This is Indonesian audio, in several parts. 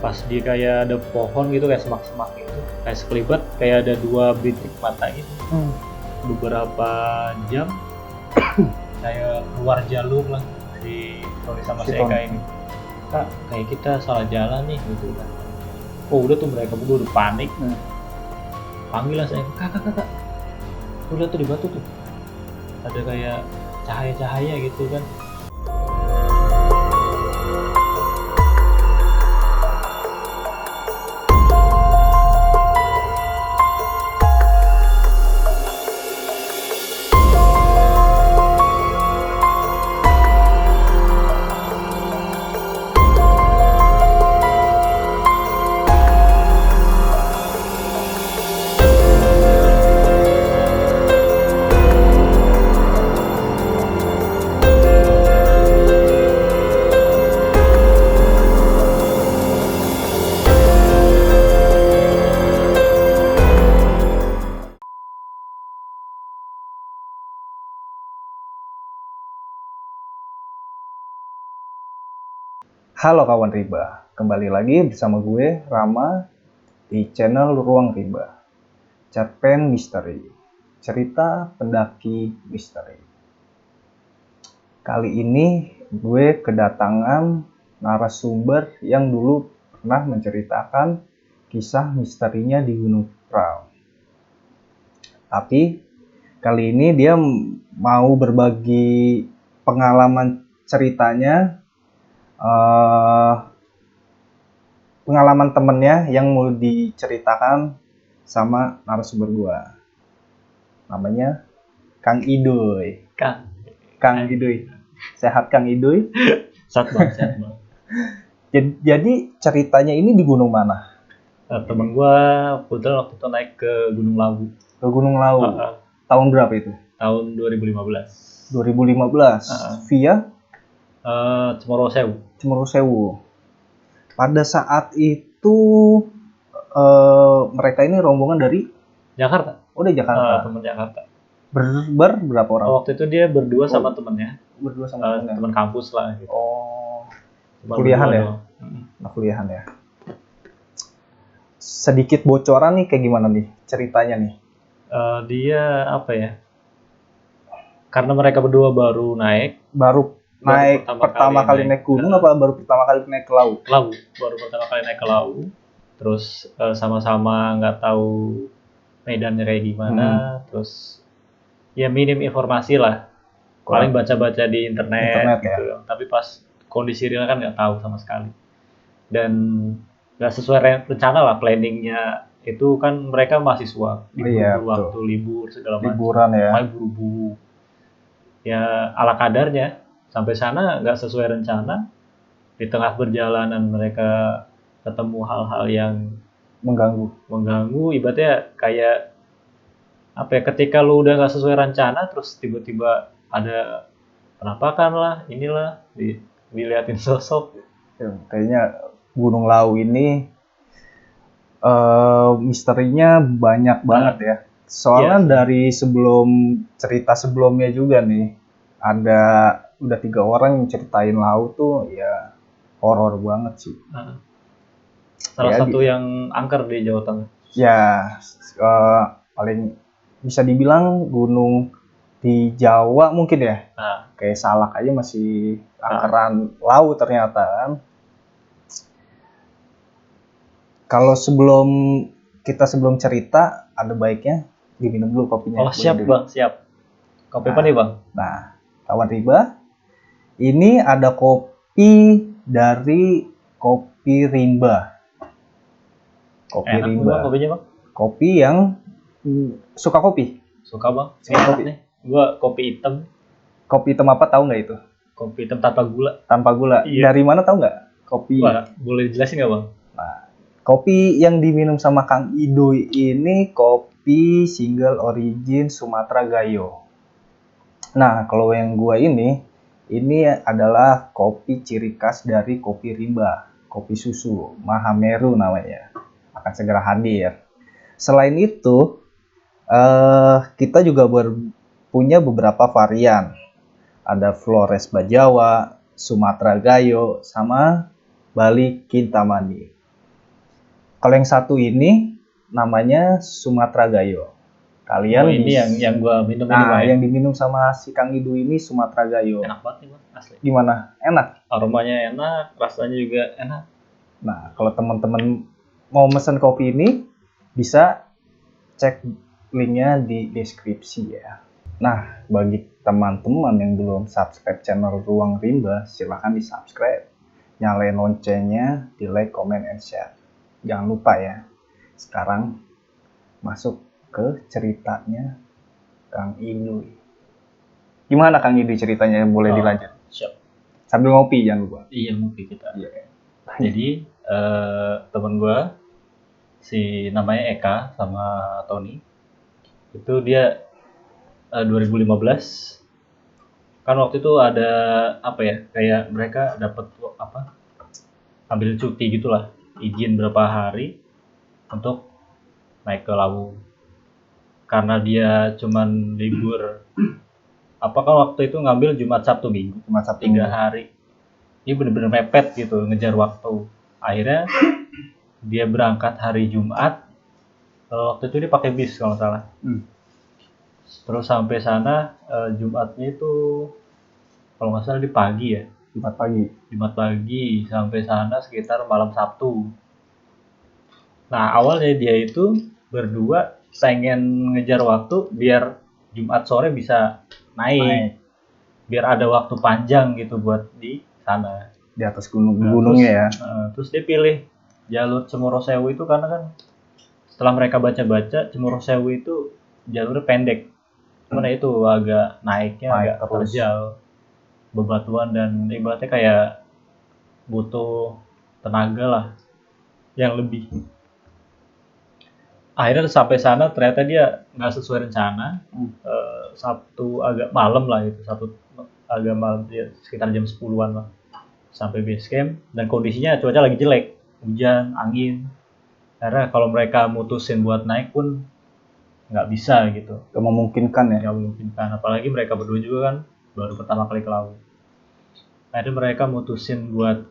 Pas di kayak ada pohon gitu, kayak semak-semak gitu, kayak sekelibat, kayak ada 2 bintik mata gitu. Beberapa jam kayak keluar jalur lah si Tony sama si Eka ini. Kak, kayak kita salah jalan nih gitu kan. Oh udah tuh, mereka berdua udah panik. Panggil lah saya, kakak. Tuh lihat tuh di batu tuh, ada kayak cahaya-cahaya gitu kan. Halo kawan Riba, kembali lagi bersama gue Rama di channel Ruang Riba. Cerpen Misteri, cerita pendaki misteri. Kali ini gue kedatangan narasumber yang dulu pernah menceritakan kisah misterinya di Gunung Prau. Tapi kali ini dia mau berbagi pengalaman ceritanya, pengalaman temennya yang mau diceritakan sama narasumber gua. Namanya Kang Idoy. Kang Idoy. Sehat Kang Idoy? Sehat bang. Jadi ceritanya ini di gunung mana? Temen gua kebetulan waktu itu naik ke Gunung Lawu. Ke Gunung Lawu. Tahun berapa itu? Tahun 2015. 2015. Via Cemoro Sewu. Pada saat itu mereka ini rombongan dari Jakarta. Oh, dari Jakarta. Teman Jakarta. Berapa orang? Waktu itu dia berdua sama temennya. Berdua sama temennya. Teman kampus lah gitu. Oh. Cuma Kuliahan ya? Nah, kuliahan ya. Sedikit bocoran nih, kayak gimana nih ceritanya nih? Dia apa ya? Karena mereka berdua baru naik. Baru pertama kali naik gunung apa baru pertama kali naik ke Lawu? Baru pertama kali naik ke Lawu. Terus sama-sama nggak tahu medannya kayak gimana. Terus ya minim informasi lah. Paling baca-baca di internet gitu. Ya. Tapi pas kondisi real kan nggak tahu sama sekali. Dan nggak sesuai rencana lah planningnya. Itu kan mereka mahasiswa. Waktu libur segala macam. Liburan ya. Main buru-buru. Ya ala kadarnya. Sampai sana nggak sesuai rencana. Di tengah perjalanan mereka ketemu hal-hal yang mengganggu. Ibaratnya kayak apa ya, ketika lu udah nggak sesuai rencana terus tiba-tiba ada penampakan lah, inilah diliatin sosok. Ya, kayaknya Gunung Lawu ini misterinya banyak banget ya. Soalnya dari cerita sebelumnya juga nih udah 3 orang yang ceritain Lawu tuh ya horor banget sih. Salah satu yang angker di Jawa Tengah. Ya, paling bisa dibilang gunung di Jawa mungkin ya. Kayak Salak aja masih angkeran Lawu ternyata kan. Kalau sebelum cerita, ada baiknya diminum dulu kopinya. Oh siap bang, siap. Kopi apa nih bang? Nah, kawan Riba, ini ada kopi dari Kopi Rimba. Kopi Rimba. Kopinya bang? Kopi yang suka kopi. Suka bang. Suka kopi nih. Gua kopi hitam. Kopi hitam apa tahu nggak itu? Kopi hitam tanpa gula. Tanpa gula. Iya. Dari mana tahu nggak? Kopi. Wah, boleh dijelasin nggak bang? Nah, kopi yang diminum sama Kang Idoy ini kopi single origin Sumatera Gayo. Nah, kalau yang gua ini adalah kopi ciri khas dari Kopi Rimba, kopi susu, Mahameru namanya. Akan segera hadir. Selain itu, kita juga punya beberapa varian. Ada Flores Bajawa, Sumatera Gayo, sama Bali Kintamani. Kalau yang satu ini namanya Sumatra Gayo. Kalian ini yang gua minum ini, Nah, yang diminum sama si Kang Idu ini Sumatra Gayo. enak banget nih, Bang, asli. Gimana? Enak? Aromanya enak, rasanya juga enak. Nah, kalau teman-teman mau mesen kopi ini, bisa cek linknya di deskripsi ya. Nah, bagi teman-teman yang belum subscribe channel Ruang Rimba, silahkan di subscribe. Nyalain loncengnya, di like, comment, and share. Jangan lupa ya. Sekarang masuk ke ceritanya Kang Idu. Gimana Kang Idu ceritanya? Boleh dilanjut? Siap. Sambil ngopi jangan lupa. Iya, ngopi kita. Iya. Jadi temen gue si namanya Eka sama Tony itu dia 2015 kan waktu itu ada apa ya, kayak mereka dapat apa, ambil cuti gitulah, izin berapa hari untuk naik ke Lawu karena dia cuman libur apa kan waktu itu ngambil Jumat Sabtu Minggu, Cuma 3 hari. Ini bener-bener mepet gitu, ngejar waktu. Akhirnya dia berangkat hari Jumat. Waktu itu dia pakai bis kalau nggak salah. Terus sampai sana Jumatnya itu kalau nggak salah di pagi ya. Jumat pagi sampai sana sekitar malam Sabtu. Nah awalnya dia itu berdua pengen ngejar waktu biar Jumat sore bisa naik. Biar ada waktu panjang gitu buat di sana. Di atas gunungnya ya. Terus dia pilih jalur Cemoro Sewu itu karena kan setelah mereka baca-baca Cemoro Sewu itu jalurnya pendek. Cuman itu agak naiknya agak terjal, bebatuan dan ibaratnya kayak butuh tenaga lah yang lebih. Akhirnya sampai sana ternyata dia nggak sesuai rencana. Sabtu agak malam lah itu, Sabtu agak malam ya, sekitar jam 10-an lah sampai base camp dan kondisinya cuaca lagi jelek, hujan, angin. Karena kalau mereka mutusin buat naik pun nggak bisa gitu. Gak memungkinkan ya? Nggak memungkinkan, apalagi mereka berdua juga kan baru pertama kali ke Lawu. Akhirnya mereka mutusin buat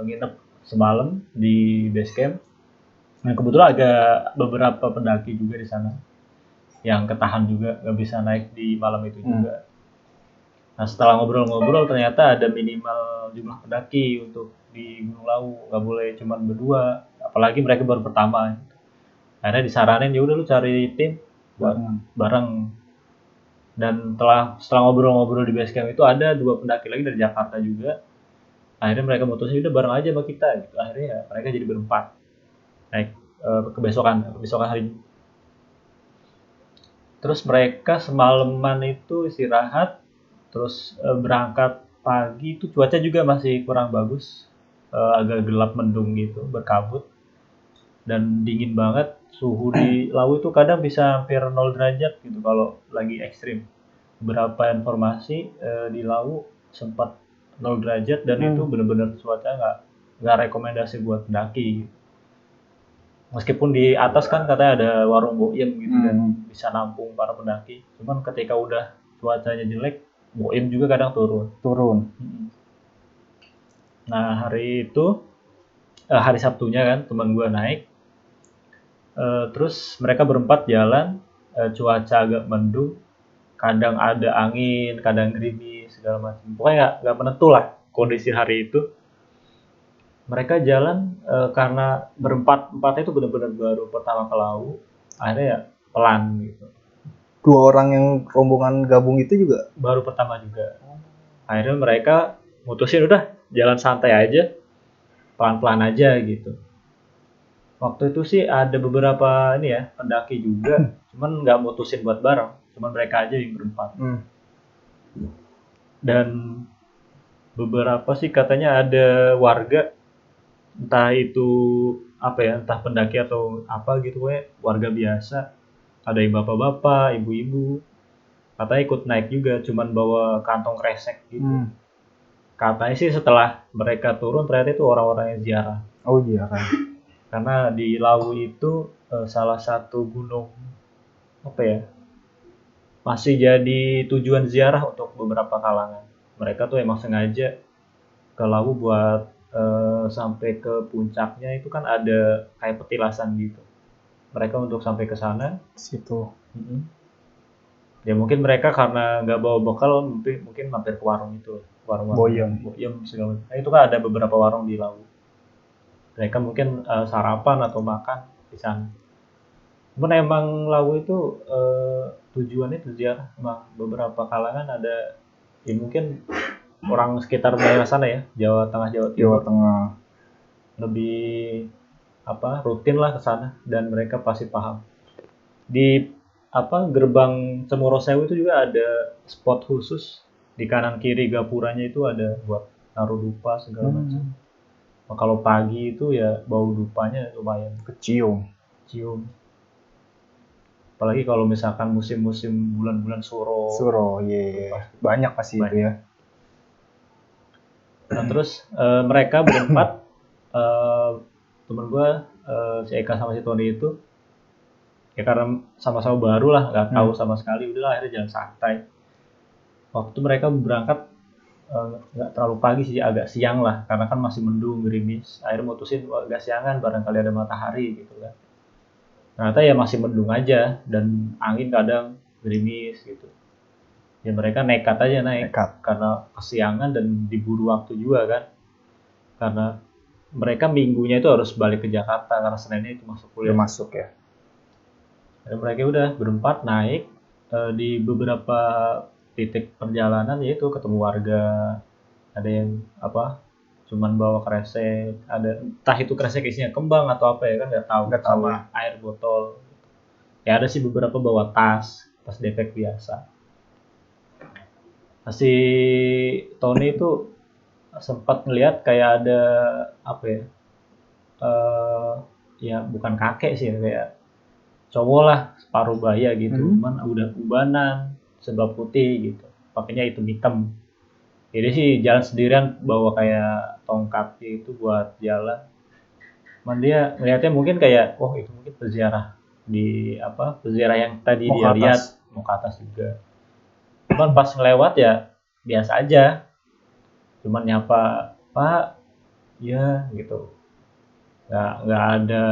nginep semalam di base camp. Nah kebetulan ada beberapa pendaki juga di sana yang ketahan juga nggak bisa naik di malam itu juga. Nah setelah ngobrol-ngobrol ternyata ada minimal jumlah pendaki untuk di Gunung Lawu, nggak boleh cuma berdua, apalagi mereka baru pertama. Akhirnya disaranin ya udah lu cari tim buat bareng. Dan setelah ngobrol-ngobrol di base camp itu ada 2 pendaki lagi dari Jakarta juga. Akhirnya mereka mutusin udah bareng aja sama kita gitu. Akhirnya ya mereka jadi berempat naik kebesokan hari. Terus mereka semalaman itu istirahat. Terus berangkat pagi itu cuaca juga masih kurang bagus, agak gelap mendung gitu, berkabut dan dingin banget. Suhu di Lawu itu kadang bisa hampir 0 derajat gitu kalau lagi ekstrim. Beberapa informasi di Lawu sempat 0 derajat dan itu benar-benar cuaca nggak rekomendasi buat pendaki. Meskipun di atas kan katanya ada warung boim gitu dan bisa nampung para pendaki. Cuman ketika udah cuacanya jelek, boim juga kadang turun. Nah hari itu hari Sabtunya kan teman gue naik, terus mereka berempat jalan, cuaca agak mendung, kadang ada angin, kadang gerimis segala macam. Pokoknya nggak menentu lah kondisi hari itu. Mereka jalan karena empatnya itu benar-benar baru pertama ke Lawu, akhirnya ya pelan gitu. 2 orang yang rombongan gabung itu juga baru pertama juga. Akhirnya mereka mutusin udah jalan santai aja, pelan-pelan aja gitu. Waktu itu sih ada beberapa ini ya pendaki juga, cuman nggak mutusin buat bareng, cuman mereka aja yang berempat. Dan beberapa sih katanya ada warga, entah itu apa ya, entah pendaki atau apa gitu, warga biasa. Ada yang bapak-bapak, ibu-ibu, katanya ikut naik juga, cuman bawa kantong kresek gitu. Katanya sih setelah mereka turun ternyata itu orang-orang yang ziarah. Oh ziarah. Karena di Lawu itu salah satu gunung apa ya, masih jadi tujuan ziarah untuk beberapa kalangan. Mereka tuh emang sengaja ke Lawu buat sampai ke puncaknya itu kan ada kayak petilasan gitu. Mereka untuk sampai ke sana, Situ. ya mungkin mereka karena nggak bawa bekal, mungkin mampir ke warung itu, Boyem. segala macam. Nah, itu kan ada beberapa warung di Lawu. Mereka mungkin sarapan atau makan di sana. Cuman emang Lawu itu tujuannya ziarah. Emang beberapa kalangan ada, ya mungkin orang sekitar daerah sana ya, Jawa Tengah, Jawa Jawa Timur, Tengah. lebih rutin lah ke sana dan mereka pasti paham. Di gerbang Cemoro Sewu itu juga ada spot khusus di kanan kiri gapuranya itu ada buat naruh dupa segala macam. Nah, kalau pagi itu ya bau dupanya lumayan Kecium. cium. Apalagi kalau misalkan musim-musim bulan-bulan Suro. Suro, iya. Banyak pasti itu ya. Nah terus mereka berempat, temen gue si Eka sama si Tony itu, ya karena sama-sama baru lah, nggak tahu sama sekali, udahlah akhirnya jalan santai. Waktu mereka berangkat nggak terlalu pagi sih, agak siang lah, karena kan masih mendung, gerimis. Akhirnya mutusin agak siangan, barangkali ada matahari gitu kan. Ternyata ya masih mendung aja dan angin kadang gerimis gitu. Ya mereka nekat aja naik karena kesiangan dan diburu waktu juga kan. Karena mereka minggunya itu harus balik ke Jakarta karena Seninnya itu masuk kuliah. Masuk ya. Dan mereka udah berempat naik di beberapa titik perjalanan, yaitu ketemu warga, ada yang cuman bawa kresek, ada entah itu kresek isinya kembang atau apa ya kan nggak tahu, sama air botol. Ya ada sih beberapa bawa tas depek biasa. Si Tony itu sempat ngelihat kayak ada ya bukan kakek sih, kayak cowok lah separuh baya gitu, cuman udah ubanan, sebab putih gitu, pakainya hitam. Jadi sih jalan sendirian bawa kayak tongkat itu buat jalan. Cuman dia ngeliatnya mungkin kayak, itu mungkin peziarah peziarah yang tadi dia lihat mau ke atas juga. Cuman pas ngelewat ya biasa aja, cuman nyapa Pak, ya gitu, nggak ada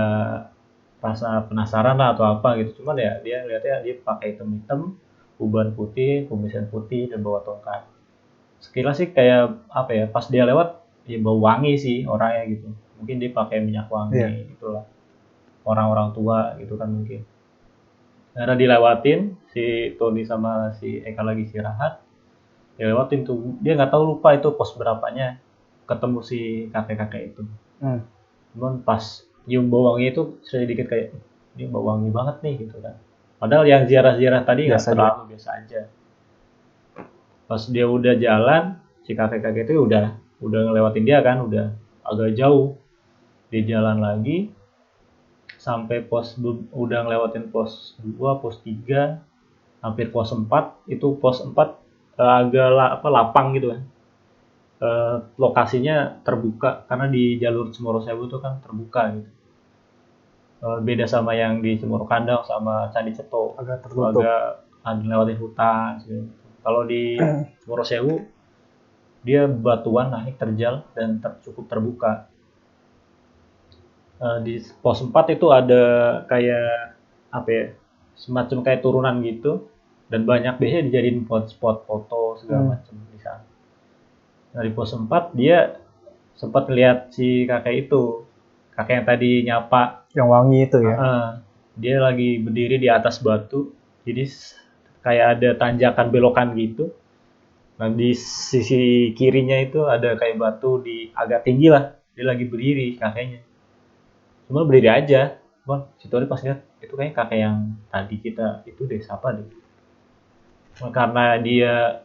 rasa penasaran lah atau apa gitu. Cuman ya dia lihatnya dia pakai hitam, uban putih, kumisan putih, dan bawa tongkat. Sekilas sih kayak pas dia lewat ya bau wangi sih orangnya gitu. Mungkin dia pakai minyak wangi itulah, orang-orang tua gitu kan mungkin. Karena dilewatin, si Tony sama si Eka lagi istirahat, dia lewatin tuh, dia nggak tahu, lupa itu pos berapanya ketemu si kakek-kakek itu. Cuman pas nyium bau wangi itu sedikit kayak, ini bau wangi banget nih gitu kan. Padahal yang ziarah-ziarah tadi nggak terlalu, biasa aja. Pas dia udah jalan, si kakek-kakek itu udah ngelewatin dia kan, udah agak jauh. Dia jalan lagi sampai udah ngelewatin pos 2, pos 3, hampir pos 4. Itu pos 4 agak lapang gitu kan. Lokasinya terbuka karena di jalur Cemoro Sewu itu kan terbuka gitu. Beda sama yang di Cemoro Kandang sama Candi Ceto, agak tertutup, agak lewatin hutan gitu. Kalau di Cemoro Sewu dia batuan naik terjal dan cukup terbuka. Di pos 4 itu ada kayak semacam kayak turunan gitu, dan banyak biasanya dijadiin spot foto segala macam di sana. Nah di pos 4 dia sempat lihat si kakek itu, kakek yang tadi nyapa, yang wangi itu ya. Dia lagi berdiri di atas batu, jadi kayak ada tanjakan belokan gitu. Nah di sisi kirinya itu ada kayak batu agak tinggi lah, dia lagi berdiri kakeknya. Cuma berdiri aja. Bang, si Tony pas lihat itu kayak kakek yang tadi kita itu deh, siapa deh. Karena dia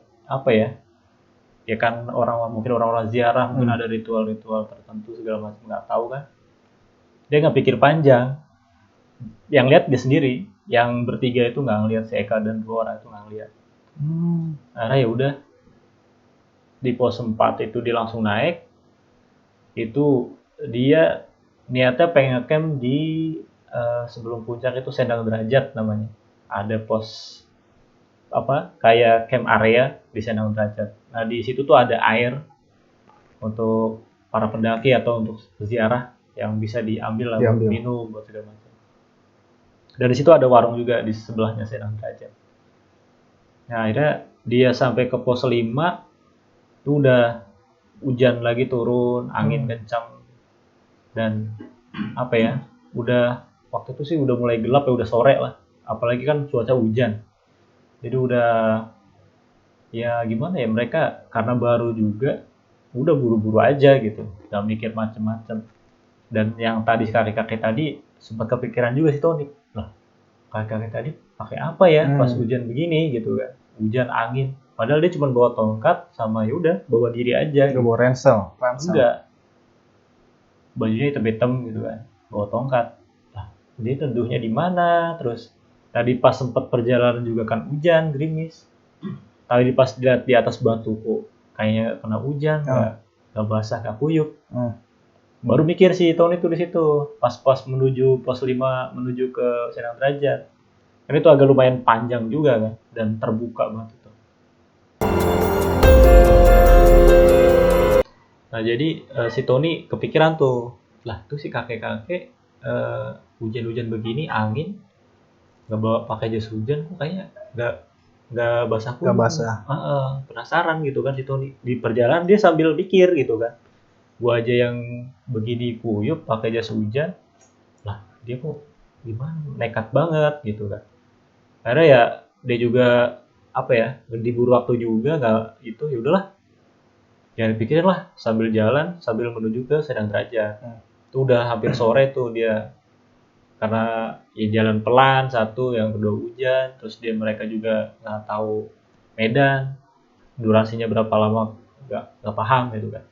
ya kan mungkin orang-orang ziarah, mungkin ada ritual-ritual tertentu segala macam, nggak tahu kan. Dia nggak pikir panjang. Yang lihat dia sendiri, yang bertiga itu nggak ngelihat, si Eka dan 2 orang itu nggak ngelihat. Karena ya udah di pos 4 itu dia langsung naik. Itu dia niatnya pengen camp di sebelum puncak itu Sendang Derajat namanya. Ada pos kayak camp area di Sendang Derajat. Nah di situ tuh ada air untuk para pendaki atau untuk ziarah yang bisa diambil lah buat minum buat segala macam. Dan di situ ada warung juga di sebelahnya Senang Derajat. Nah akhirnya dia sampai ke pos 5 itu udah hujan lagi turun, angin kencang, dan apa ya, udah waktu itu sih udah mulai gelap ya, udah sore lah, apalagi kan cuaca hujan, jadi udah ya gimana ya, mereka karena baru juga udah buru-buru aja gitu, nggak mikir macem-macem. Dan yang tadi kakek-kakek tadi sempat kepikiran juga sih Tony, lah kakek-kakek tadi pakai apa ya pas hujan begini gitu kan, hujan angin, padahal dia cuma bawa tongkat sama yaudah bawa diri aja, nggak bawa ransel. Enggak, bajunya hitam-hitam gitu kan, bawa tongkat. Nah, dia teduhnya di mana? Terus tadi pas sempat perjalanan juga kan hujan, gerimis. Tadi pas dilihat di atas batu kok kayaknya kena hujan, nggak basah, nggak kuyup. Baru mikir si Tony tuh di situ, pas menuju pos 5 menuju ke Senang Derajat. Kan itu agak lumayan panjang juga kan, dan terbuka banget itu. Nah jadi si Tony kepikiran tuh, lah tuh si kakek-kakek hujan-hujan begini, angin, nggak bawa pakai jas hujan, kok kayaknya nggak basah kuyup. Nggak basah. Penasaran gitu kan si Tony. Di perjalanan dia sambil mikir gitu kan, gua aja yang begini kuyup pakai jas hujan, lah dia kok gimana, nekat banget gitu kan. Karena ya dia juga apa ya, diburu waktu juga, nggak itu, ya udahlah. Ya dipikirin lah sambil jalan, sambil menuju ke Senang Derajat. Itu udah hampir sore tuh dia. Karena ya jalan pelan satu, yang kedua hujan, terus mereka juga nggak tahu medan, durasinya berapa lama nggak paham gitu kan.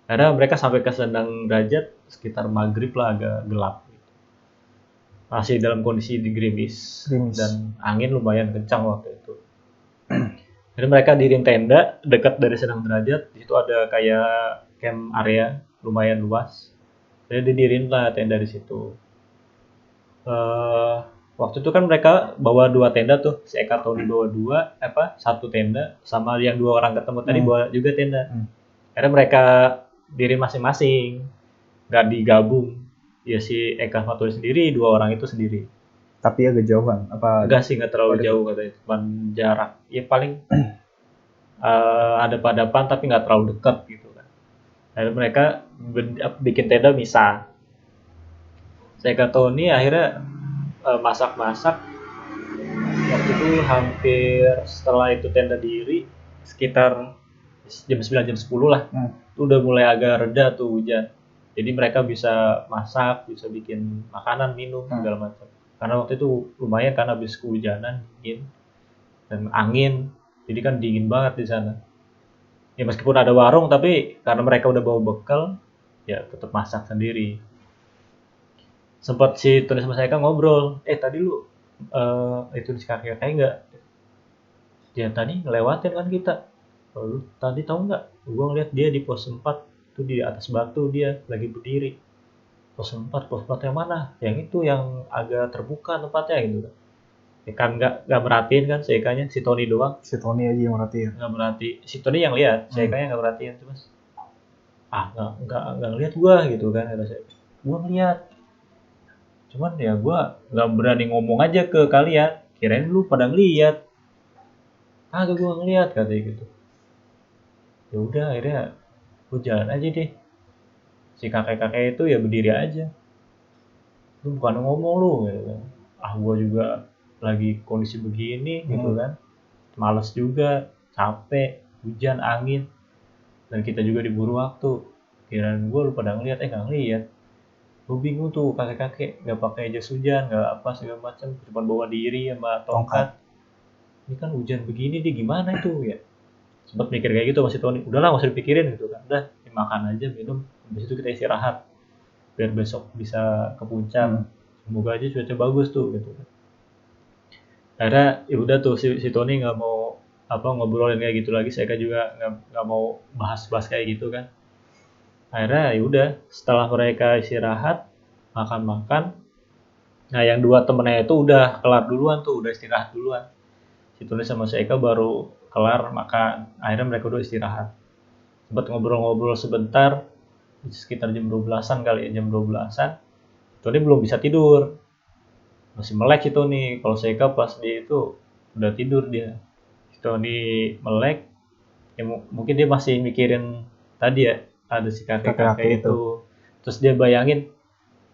Karena mereka sampai ke Senang Derajat sekitar maghrib lah, agak gelap. Gitu. Masih dalam kondisi gerimis dan angin lumayan kencang waktu itu. Jadi mereka diriin tenda dekat dari Senang Derajat. Di situ ada kayak camp area lumayan luas. Jadi didiriin lah tenda di situ. Waktu itu kan mereka bawa 2 tenda tuh. Si Eka Tony bawa 1 tenda, sama yang 2 orang ketemu tadi bawa juga tenda. Karena mereka diri masing-masing, nggak digabung. Ya si Eka sama Tony sendiri, 2 orang itu sendiri. Tapi agak jauhan apa? Enggak sih, nggak terlalu jauh katanya, cuma jarak ya paling hadap-hadapan tapi nggak terlalu dekat gitu kan. Akhirnya mereka bikin tenda misah. Saya ke Tony akhirnya masak-masak. Waktu itu hampir setelah itu tenda diri sekitar jam 9 jam 10 lah. Itu udah mulai agak reda tuh hujan. Jadi mereka bisa masak, bisa bikin makanan, minum segala macam. Karena waktu itu lumayan kan habis kehujanan, dingin dan angin, jadi kan dingin banget di sana. Ya meskipun ada warung, tapi karena mereka udah bawa bekal, ya tetap masak sendiri. Sempat si Tony sama saya kan ngobrol, tadi lu itu di kakek nggak? Ya tadi ngelewatin kan kita. Lu tadi tahu nggak? Gua ngeliat dia di pos 4 tuh, di atas batu dia lagi berdiri. Pos 4 yang mana? Yang itu yang agak terbuka tempatnya gitu kan. Ya kan nggak merhatiin kan si Eka-nya, si Tony doang. Si Tony aja yang merhatiin. Nggak merhatiin. Si Tony yang lihat, si Eka-nya nggak merhatiin tuh mas. Nggak ngeliat gua gitu kan, kata saya. Gua ngeliat. Cuman ya gua nggak berani ngomong aja ke kalian. Kirain lu pada ngeliat. Kagak gua ngeliat, katanya gitu. Ya udah akhirnya gua jalan aja deh. Si kakek-kakek itu ya berdiri aja. Lu bukan ngomong lu gitu kan. Gua juga lagi kondisi begini gitu kan. Males juga, capek, hujan, angin. Dan kita juga diburu waktu. Kirain gua lu pada ngeliat, nggak ngeliat. Gua bingung tuh kakek-kakek nggak pakai jas hujan, nggak apa segala macam, cuma bawa diri sama tongkat. Ini kan hujan begini dia gimana itu ya? Sempat mikir kayak gitu masih Tony. Udahlah nggak usah dipikirin gitu kan. Udah makan aja, minum. Habis itu kita istirahat biar besok bisa ke puncak. Semoga aja cuaca bagus tuh gitu kan. Akhirnya ya udah tuh si Tony nggak mau ngobrolin kayak gitu lagi. Saya juga nggak mau bahas kayak gitu kan. Akhirnya ya udah setelah mereka istirahat makan. Nah yang 2 temennya itu udah kelar duluan tuh, udah istirahat duluan. Si Tony sama si Eka baru kelar makan. Akhirnya mereka udah istirahat. Sempat ngobrol-ngobrol sebentar. sekitar jam 12-an kali ya, jam 12-an. Tony belum bisa tidur, masih melek itu nih. Kalau Seika pas dia itu udah tidur dia. Tony melek, ya mungkin dia masih mikirin tadi ya, ada si kakek-kakek itu. Terus dia bayangin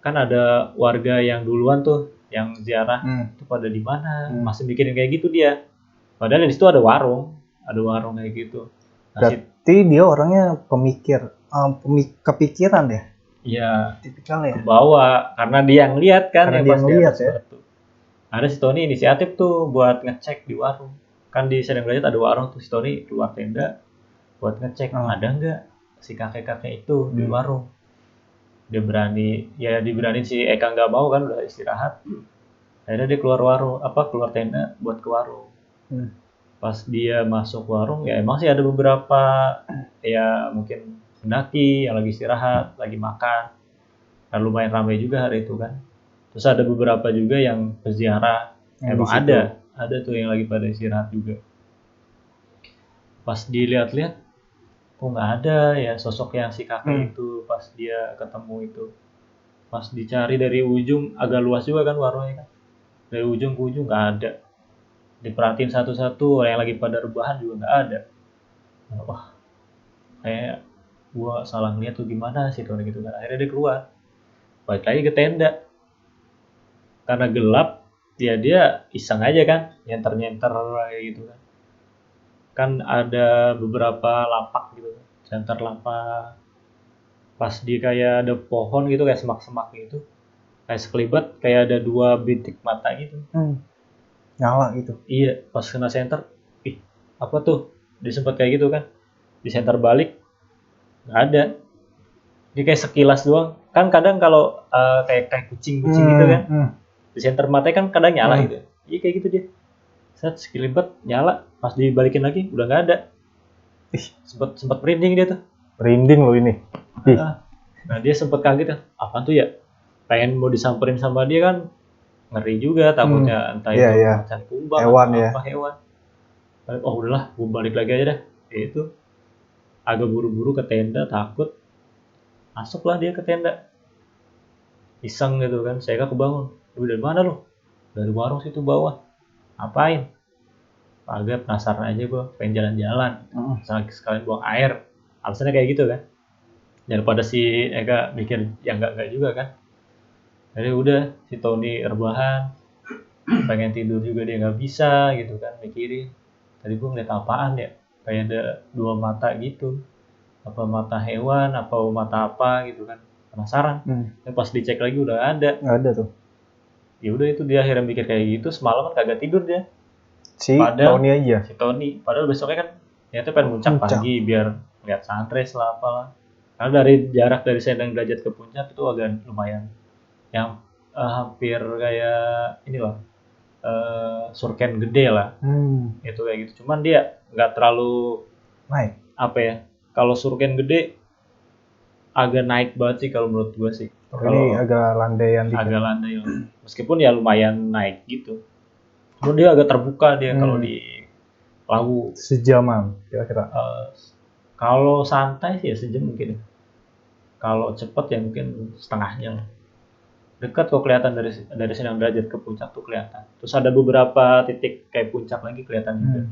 kan ada warga yang duluan tuh yang ziarah itu pada di mana, masih mikirin kayak gitu dia. Padahal di situ ada warung kayak gitu. Berarti dia orangnya pemikir, kepikiran ya? Iya, tipikal ya. Ke bawah karena dia yang lihat kan, karena dia yang lihat ya. Ada si Tony inisiatif tuh buat ngecek di warung. Kan di Sedang Derajat ada warung tuh, si Tony keluar tenda buat ngecek ada nggak si kakek-kakek itu di warung. Dia diberanin si Eka nggak mau kan, udah istirahat. Akhirnya dia keluar tenda buat ke warung. Pas dia masuk warung ya emang sih ada beberapa ya mungkin pendaki yang lagi istirahat, lagi makan. Kan lumayan ramai juga hari itu kan. Terus ada beberapa juga yang berziarah. Emang ada tuh yang lagi pada istirahat juga. Pas dilihat-lihat, kok nggak ada ya sosok yang si kakek itu pas dia ketemu itu. Pas dicari dari ujung, agak luas juga kan warungnya kan. Dari ujung ke ujung nggak ada. Diperhatiin satu-satu, yang lagi pada rebahan juga nggak ada. Wah, kayak gua salah ngeliat tuh gimana sih tuh gitu kan. Akhirnya dia keluar, balik lagi ke tenda. Karena gelap, ya dia iseng aja kan, nyenter-nyenter kayak gitu kan. Kan ada beberapa lapak gitu, center lapak. Pas di kayak ada pohon gitu, kayak semak-semak gitu, kayak sekelibat, kayak ada 2 bintik mata gitu. Nyala gitu. Iya, pas kena center, apa tuh? Dia sempat kayak gitu kan, di center balik, nggak ada. Dia kayak sekilas doang. Kan kadang kalau kayak kucing-kucing gitu kan, di center matanya kan kadang nyala gitu. Iya kayak gitu dia. Set sekelibat nyala, pas dibalikin lagi udah nggak ada. Sempat merinding dia tuh. Merinding loh ini. Nah dia sempat kaget kan, apaan tuh ya? Pengen mau disamperin sama dia kan, ngeri juga takutnya entah itu macan kumbang hewan atau ya. apa hewan. Oh udahlah, gue balik lagi aja dah. Itu agak buru-buru ke tenda, takut. Masuklah dia ke tenda. Iseng gitu kan, saya kebangun. Lu dari mana lu? Dari warung situ bawah. Ngapain? Agak penasaran aja gue, pengen jalan-jalan. Sekalian buang air. Alasannya kayak gitu kan. Daripada si Eka mikir yang enggak juga kan. Jadi udah si Tony rebahan, pengen tidur juga dia nggak bisa gitu kan, mikirin. Tadi gue ngeliat apaan ya? Kayak ada 2 mata gitu. Apa mata hewan, apa mata apa gitu kan. Penasaran. Pas dicek lagi udah ada. Nggak ada tuh. Ya udah itu dia akhirnya mikir kayak gitu, semalaman kagak tidur dia. Tony aja. Si Tony. Padahal besoknya kan ternyata pengen muncak pagi biar lihat sunrise lah apalah. Karena dari jarak dari Sedang Derajat ke puncak itu agak lumayan. Yang hampir kayak inilah surken gede lah. Itu kayak gitu. Cuman dia nggak terlalu naik. Apa ya? Kalau surken gede agak naik banget sih kalau menurut gue sih. Ini agak landaian dikit. Agak landai lah. Meskipun ya lumayan naik gitu. Cuma dia agak terbuka dia kalau di Lawu. Sejaman kira-kira. Kalau santai sih ya sejam mungkin. Kalau cepet ya mungkin setengahnya. Dekat kok kelihatan dari Sedang Derajat ke puncak tuh kelihatan. Terus ada beberapa titik kayak puncak lagi kelihatan juga.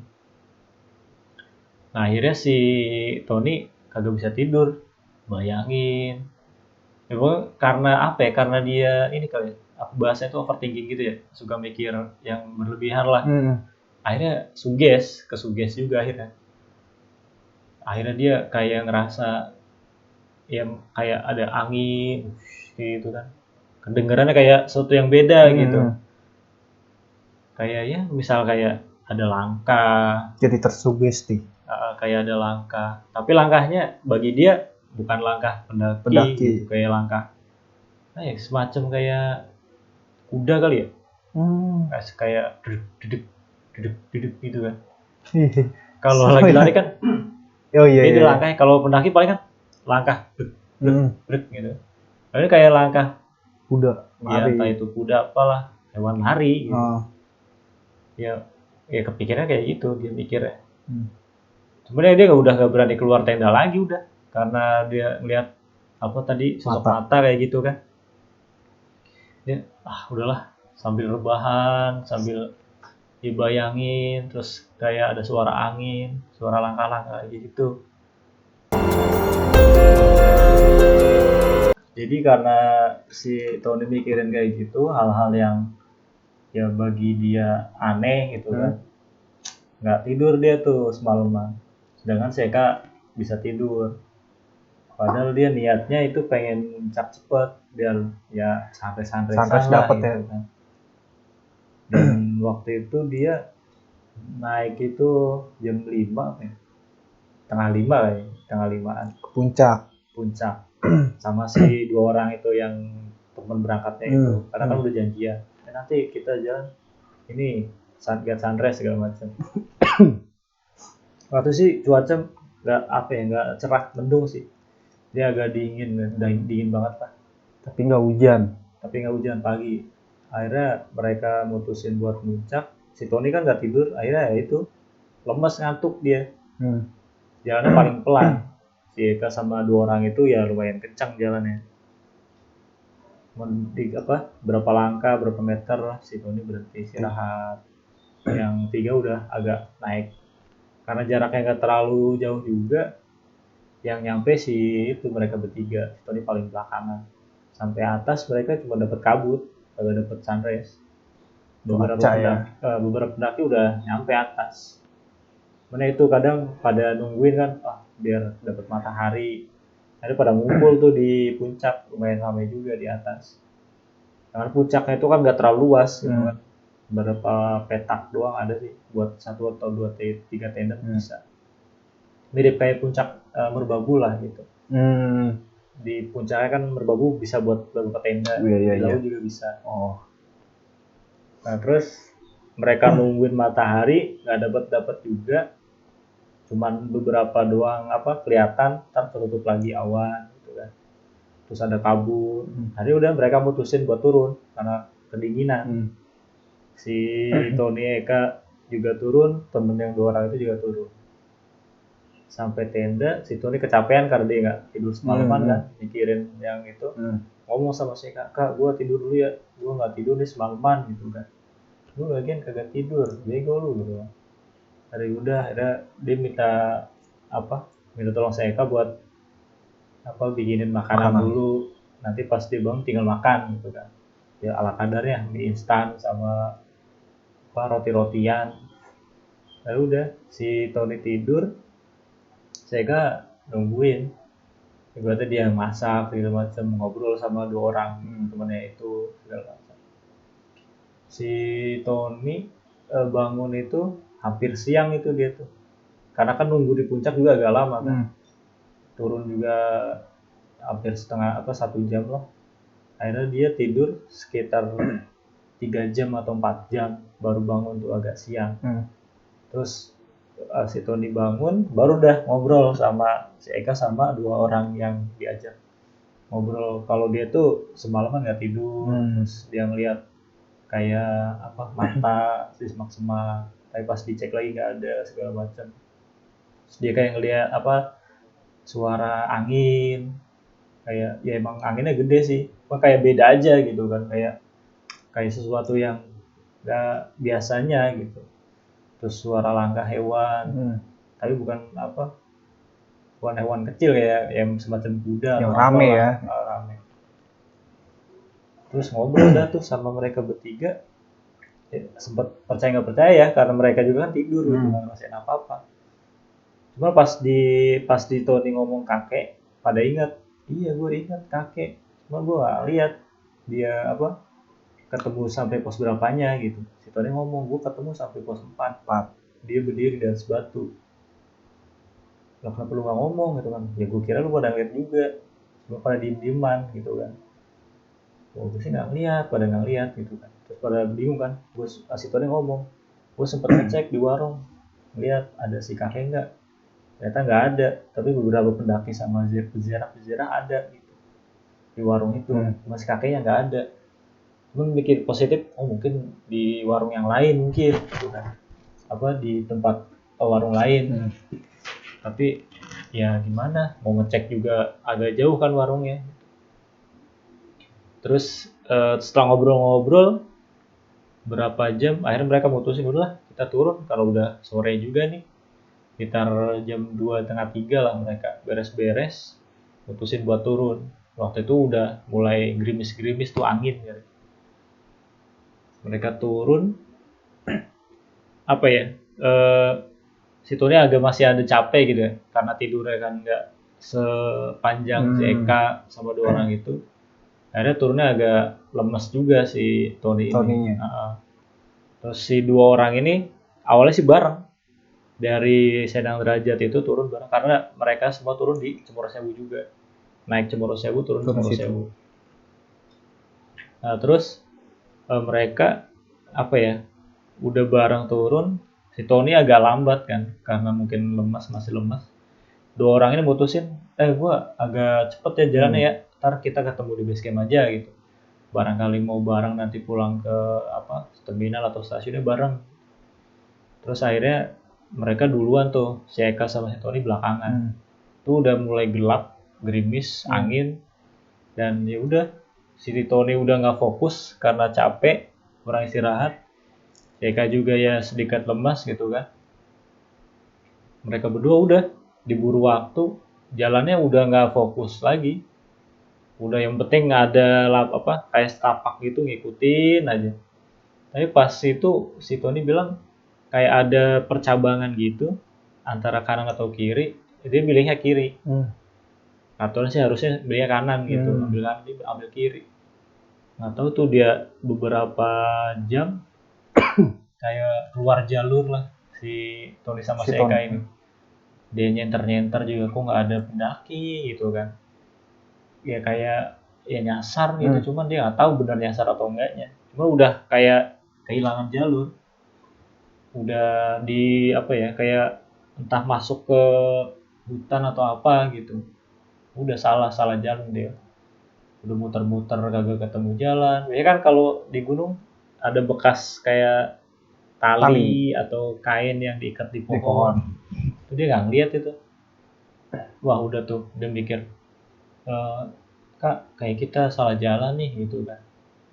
Nah akhirnya si Tony kagak bisa tidur. Bayangin. Ya, karena apa ya? Karena dia ini kali ya, bahasanya itu overthinking gitu ya. Suka mikir yang berlebihan lah. Akhirnya suges juga akhirnya. Akhirnya dia kayak ngerasa ya kayak ada angin gitu kan. Kedengarannya kayak sesuatu yang beda gitu. Kayak ya misal kayak ada langkah. Jadi tersugesti. Kayak ada langkah. Tapi langkahnya bagi dia bukan langkah pendaki. Gitu. Kayak langkah semacam kayak kuda kali ya. Kayak duduk gitu kan. Kalau lagi lari kan ini langkahnya. Kalau pendaki paling kan langkah gitu. Ini kayak langkah kuda lari. Ya, entah itu kuda apalah, hewan lari gitu. Ya kepikirannya kayak gitu dia mikirnya. Sebenarnya dia udah gak berani keluar tenda lagi udah, karena dia ngeliat apa tadi sosok mata kayak gitu kan. Dia udahlah, sambil rebahan, sambil dibayangin, terus kayak ada suara angin, suara langkah-langkah gitu. Jadi karena si Tony mikirin kayak gitu, hal-hal yang ya bagi dia aneh gitu kan, nggak tidur dia tuh semalaman. Sedangkan Seka bisa tidur. Padahal dia niatnya itu pengen muncak cepet biar ya santai-santai dapat gitu ya kan. Dan waktu itu dia naik itu jam 5 apa ya? Tengah 5-an ke puncak sama si 2 orang itu yang teman berangkatnya itu, karena kan udah janjian nanti kita jalan ini sunrise segala macam. Waktu sih cuaca nggak cerah, mendung sih, dia agak dingin banget lah, tapi nggak hujan pagi. Akhirnya mereka mutusin buat muncak. Si Tony kan nggak tidur, akhirnya ya itu lemes, ngantuk dia. Jalannya paling pelan. Si Eka sama 2 orang itu ya lumayan kencang jalannya. Berapa langkah, berapa meter si Tony berhenti istirahat. Yang 3 udah agak naik. Karena jaraknya nggak terlalu jauh juga, yang nyampe mereka bertiga. Si Tony paling belakangan. Sampai atas mereka cuma dapat kabut, kagak dapat sunrise. Beberapa pendaki udah nyampe atas. Mana itu kadang pada nungguin kan, biar dapat matahari. Ada pada ngumpul tuh di puncak, lumayan ramai juga di atas. Karena puncaknya itu kan nggak terlalu luas, gitu kan. Beberapa petak doang ada sih, buat 1 atau 3 tenda bisa. Mirip kayak puncak Merbabu lah gitu. Di puncaknya kan Merbabu bisa buat beberapa tenda, di laut juga bisa. Nah terus mereka nungguin matahari, nggak dapat juga, cuman beberapa doang kelihatan, ntar tertutup lagi awan gitu kan, terus ada kabut. Hari udah mereka mutusin buat turun karena kedinginan. Si Tony Eka juga turun, temen yang 2 orang itu juga turun. Sampai tenda, si Tony kecapean karena dia nggak tidur semalaman kan, mikirin yang itu. Ngomong sama si Kak, gue tidur dulu ya, gue nggak tidur nih semalaman gitu kan. Gue bagian kagak tidur, bego lu gitu kan. Akhirnya dia minta tolong si Eka buat bikinin makanan dulu, nanti pas dia bangun tinggal makan gitu kan. Ya ala kadarnya, mie instan sama roti-rotian. Lalu udah si Tony tidur, saya nungguin. Berarti dia masak gitu macam, ngobrol sama 2 orang temannya itu segala macam. Si Tony bangun itu hampir siang itu dia tuh, karena kan nunggu di puncak juga agak lama kan. Turun juga hampir 1 jam lah. Akhirnya dia tidur sekitar 3 jam atau 4 jam baru bangun tuh agak siang. Terus si Tony bangun, baru dah ngobrol sama si Eka sama 2 orang yang diajak. Ngobrol kalau dia tuh semalaman nggak tidur, terus dia ngeliat kayak mata di semak-semak, tapi pas dicek lagi nggak ada segala macam. Terus dia kayak ngeliat suara angin, kayak ya emang anginnya gede sih, kayak beda aja gitu kan, kayak sesuatu yang nggak biasanya gitu. Terus suara langkah hewan, tapi bukan hewan kecil kayak yang semacam kuda yang rame ya. Rame. Terus ngobrol dah tuh sama mereka bertiga, sempat percaya nggak percaya ya, karena mereka juga kan tidur gitu, nggak ngerasain apa-apa. Cuma pas di Tony ngomong kakek, pada ingat, iya gue ingat kakek, cuma gue nggak lihat dia ketemu sampai pos berapanya gitu. Si Tony ngomong, gue ketemu sampai pos 4. Dia berdiri di atas batu. Lah kenapa lu gak ngomong gitu kan? Ya gue kira lu pada ngeliat juga, cuma pada diem-dieman gitu kan. Gue sih gak ngeliat, pada gak ngeliat gitu kan. Terus pada bingung kan, si Tony ngomong, gue sempet ngecek di warung, ngeliat ada si kakek gak? Ternyata gak ada, tapi beberapa pendaki sama peziarah ada gitu di warung itu. Cuma si kakeknya gak ada. Cuman mikir positif, mungkin di warung yang lain mungkin gitu kan, di tempat warung lain. Tapi ya gimana, mau ngecek juga agak jauh kan warungnya. Terus setelah ngobrol-ngobrol berapa jam, akhirnya mereka mutusin udahlah kita turun kalau udah sore juga nih, sekitar jam 2:30 lah mereka beres-beres, mutusin buat turun. Waktu itu udah mulai gerimis-gerimis tuh angin ya. Mereka turun, apa ya, si Tony agak masih ada capek gitu ya, karena tidurnya kan nggak sepanjang si Eka sama dua orang itu. Akhirnya turunnya agak lemes juga si Tony ini. Tony-nya. Terus si dua orang ini awalnya sih bareng dari Sendang Derajat itu turun bareng karena mereka semua turun di Cemoro Sewu juga, naik Cemoro Sewu turun Cemoro Sewu. Nah terus mereka apa ya, udah bareng turun, si Tony agak lambat kan karena mungkin masih lemas. Dua orang ini mutusin, gua agak cepet ya jalannya ya, ntar kita ketemu di base camp aja gitu, barangkali mau bareng nanti pulang ke terminal atau stasiunnya bareng. Terus akhirnya mereka duluan tuh, si Eka sama si Tony belakangan. Tuh udah mulai gelap, gerimis, angin, dan ya udah si Tony udah nggak fokus karena capek, kurang istirahat. Si Eka juga ya sedikit lemas gitu kan. Mereka berdua udah diburu waktu, jalannya udah nggak fokus lagi. Udah yang penting ada kayak setapak gitu ngikutin aja. Tapi pas itu si Tony bilang kayak ada percabangan gitu antara kanan atau kiri, dia pilihnya kiri. Aturan sih harusnya pilihnya kanan gitu, ambil kanan dia ambil kiri. Nggak tahu tuh dia beberapa jam kayak keluar jalur lah si Tony sama si Eka ini. Dia nyenter juga kok nggak ada pendaki gitu kan. Ya kayak ya nyasar gitu, cuman dia nggak tahu benar nyasar atau enggaknya. Cuma udah kayak kehilangan jalur. Udah di kayak entah masuk ke hutan atau apa gitu. Udah salah jalan dia. Udah muter-muter kagak ketemu jalan. Biasanya kan kalau di gunung ada bekas kayak tali atau kain yang diikat di pohon. Itu dia nggak ngeliat itu. Wah udah tuh, dia mikir, Kak kayak kita salah jalan nih gitu kan.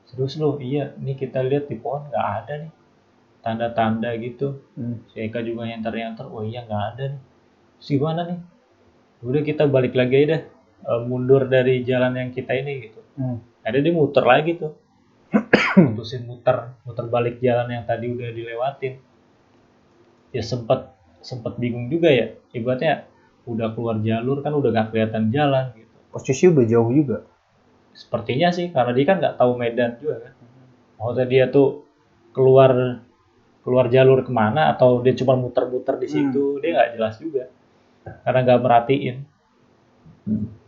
Serius lo, iya nih kita lihat di pohon nggak ada nih tanda-tanda gitu. Si Eka juga nyantar, oh iya nggak ada nih. Terus gimana nih? Udah kita balik lagi aja deh, mundur dari jalan yang kita ini gitu. Ada dia muter lagi tuh, mutusin muter balik jalan yang tadi udah dilewatin. Ya sempet bingung juga ya, ibaratnya udah keluar jalur kan udah gak kelihatan jalan gitu. Posisi udah jauh juga. Sepertinya sih, karena dia kan nggak tahu medan juga kan. Maksudnya dia tuh keluar jalur kemana atau dia cuma muter-muter di situ, dia nggak jelas juga karena nggak merhatiin.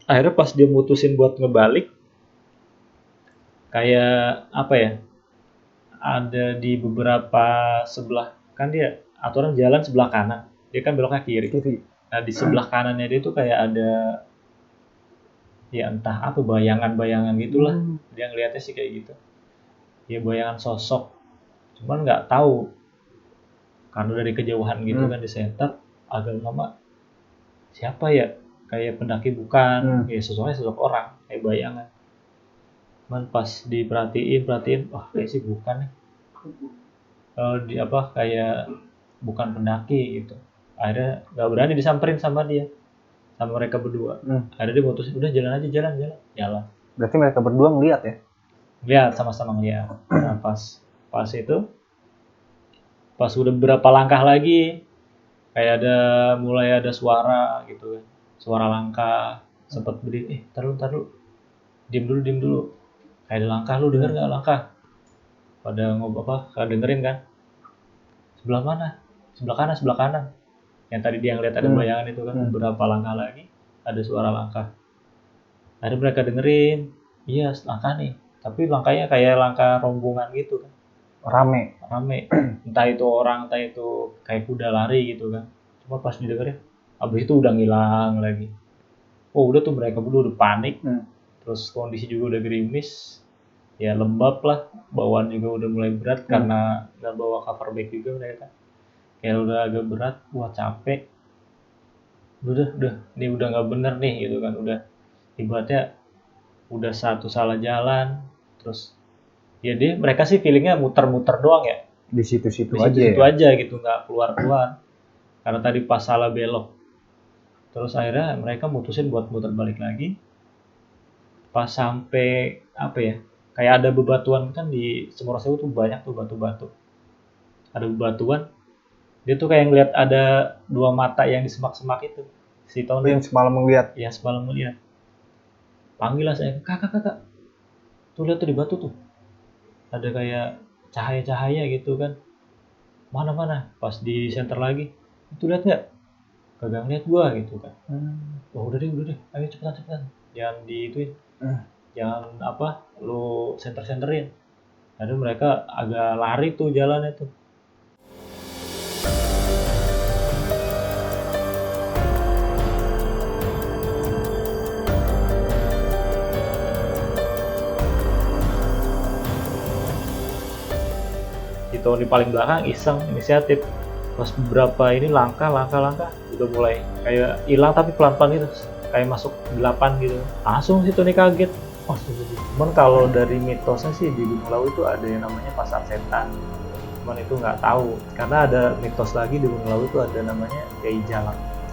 Akhirnya pas dia mutusin buat ngebalik, kayak ada di beberapa sebelah, kan dia aturan jalan sebelah kanan, dia kan beloknya kiri. Nah di sebelah kanannya dia tuh kayak ada ya entah apa bayangan gitulah. Dia ngeliatnya sih kayak gitu, ya bayangan sosok, cuman nggak tahu karena dari kejauhan gitu kan di center agak lama siapa ya, kayak pendaki bukan, ya sosok orang kayak bayangan. Cuman pas diperhatiin, wah kayak sih bukan nih, kayak bukan pendaki gitu. Akhirnya nggak berani disamperin sama mereka berdua. Akhirnya dia mutusin udah jalan aja, jalan. Berarti mereka berdua ngeliat ya? Lihat, sama-sama ngeliat. Nah pas itu, pas udah beberapa langkah lagi, kayak mulai ada suara gitu kan, suara langkah. Sempet berdiri, taruh, diem dulu. Kayak ada langkah, lu denger nggak langkah? Pada kalian dengerin kan? Sebelah mana? Sebelah kanan. Yang tadi dia ngeliat ada bayangan itu kan, beberapa langkah lagi ada suara langkah. Akhirnya mereka dengerin, iya langkah nih, tapi langkahnya kayak langkah rombongan gitu kan. Rame. Entah itu orang, entah itu kayak kuda lari gitu kan. Cuma pas didengerin, abis itu udah ngilang lagi. Oh udah tuh mereka berdua udah panik. Terus kondisi juga udah gerimis. Ya lembab lah, bawaan juga udah mulai berat karena nggak bawa cover bag juga mereka. Kayak udah agak berat, wah capek. udah ini udah nggak bener nih gitu kan, udah ibaratnya udah satu salah jalan, terus ya mereka sih feelingnya muter-muter doang ya, Di situ-situ di aja situ-situ ya. aja gitu, nggak keluar-keluar karena tadi pas salah belok. Terus akhirnya mereka mutusin buat muter balik lagi. Pas sampai apa ya, kayak ada bebatuan kan di Cemorosewu tuh, banyak tuh batu-batu, ada bebatuan. Dia tuh kayak ngeliat ada dua mata yang di semak-semak itu, si Tony. Yang semalam ngeliat. Ya semalam ngeliat, panggil lah saya, kakak tuh lihat tuh di batu tuh ada kayak cahaya-cahaya gitu kan. Mana pas di center lagi, itu lihat nggak? Kagak ngeliat gua gitu kan. Oh udah deh ayo cepetan jangan diituin, jangan apa lu senterin. Ada mereka agak lari tuh jalannya tuh. Si Tony paling belakang iseng inisiatif. Pas beberapa ini langkah udah mulai kayak hilang tapi pelan-pelan gitu, kayak masuk 8 gitu. Langsung si Tony kaget. Cuman kalau dari mitosnya sih di Gunung Lawu itu ada yang namanya pasar setan. Cuman itu nggak tahu, karena ada mitos lagi di Gunung Lawu itu ada namanya Kiai Jalak.